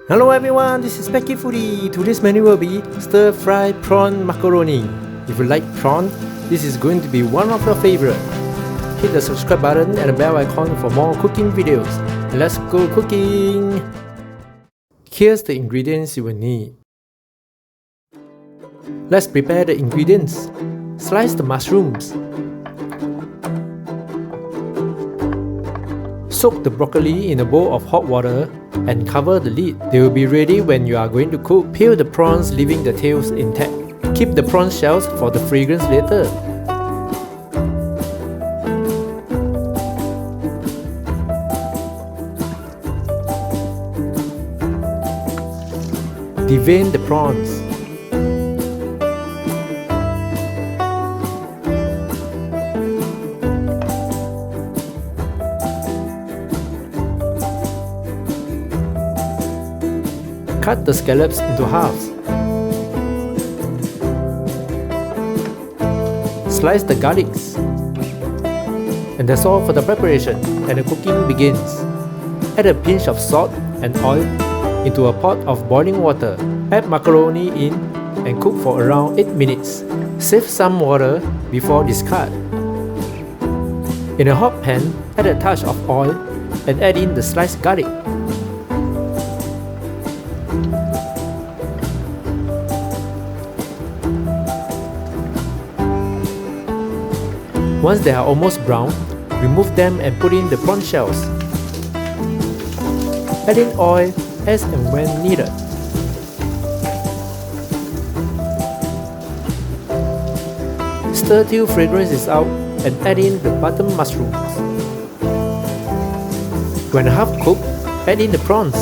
Hello everyone, this is Specky Foodie. Today's menu will be Stir Fry Prawn Macaroni. If you like prawn, this is going to be one of your favorite. Hit the subscribe button and the bell icon for more cooking videos. Let's go cooking! Here's the ingredients you will need. Let's prepare the ingredients. Slice the mushrooms. Soak the broccoli in a bowl of hot water and cover the lid. They will be ready when you are going to cook. Peel the prawns, leaving the tails intact. Keep the prawn shells for the fragrance later. Devein the prawns. Cut the scallops into halves. Slice the garlics. And that's all for the preparation, and the cooking begins. Add a pinch of salt and oil into a pot of boiling water. Add macaroni in and cook for around 8 minutes. Save some water before discard. In a hot pan, add a touch of oil and add in the sliced garlic. Once they are almost brown, remove them and put in the prawn shells. Add in oil as and when needed. Stir till fragrance is out and add in the button mushrooms. When half cooked, add in the prawns.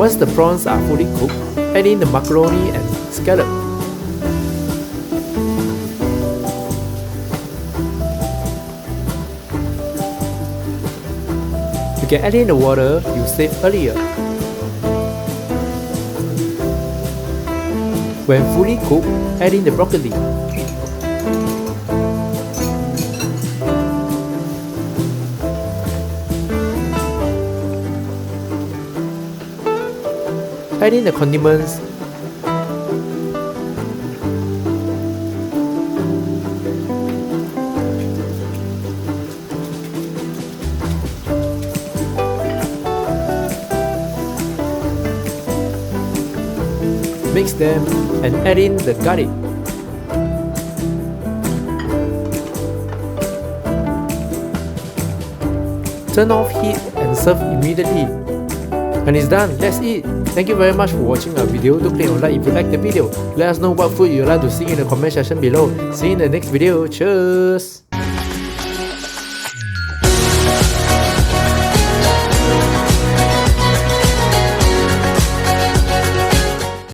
Once the prawns are fully cooked, add in the macaroni and scallop. You can add in the water you saved earlier. When fully cooked, add in the broccoli. Add in the condiments. Mix them and add in the garlic. Turn off heat and serve immediately. And it's done, that's it. Thank you very much for watching our video. Do click on like if you like the video. Let us know what food you'd like to see in the comment section below. See you in the next video. Cheers!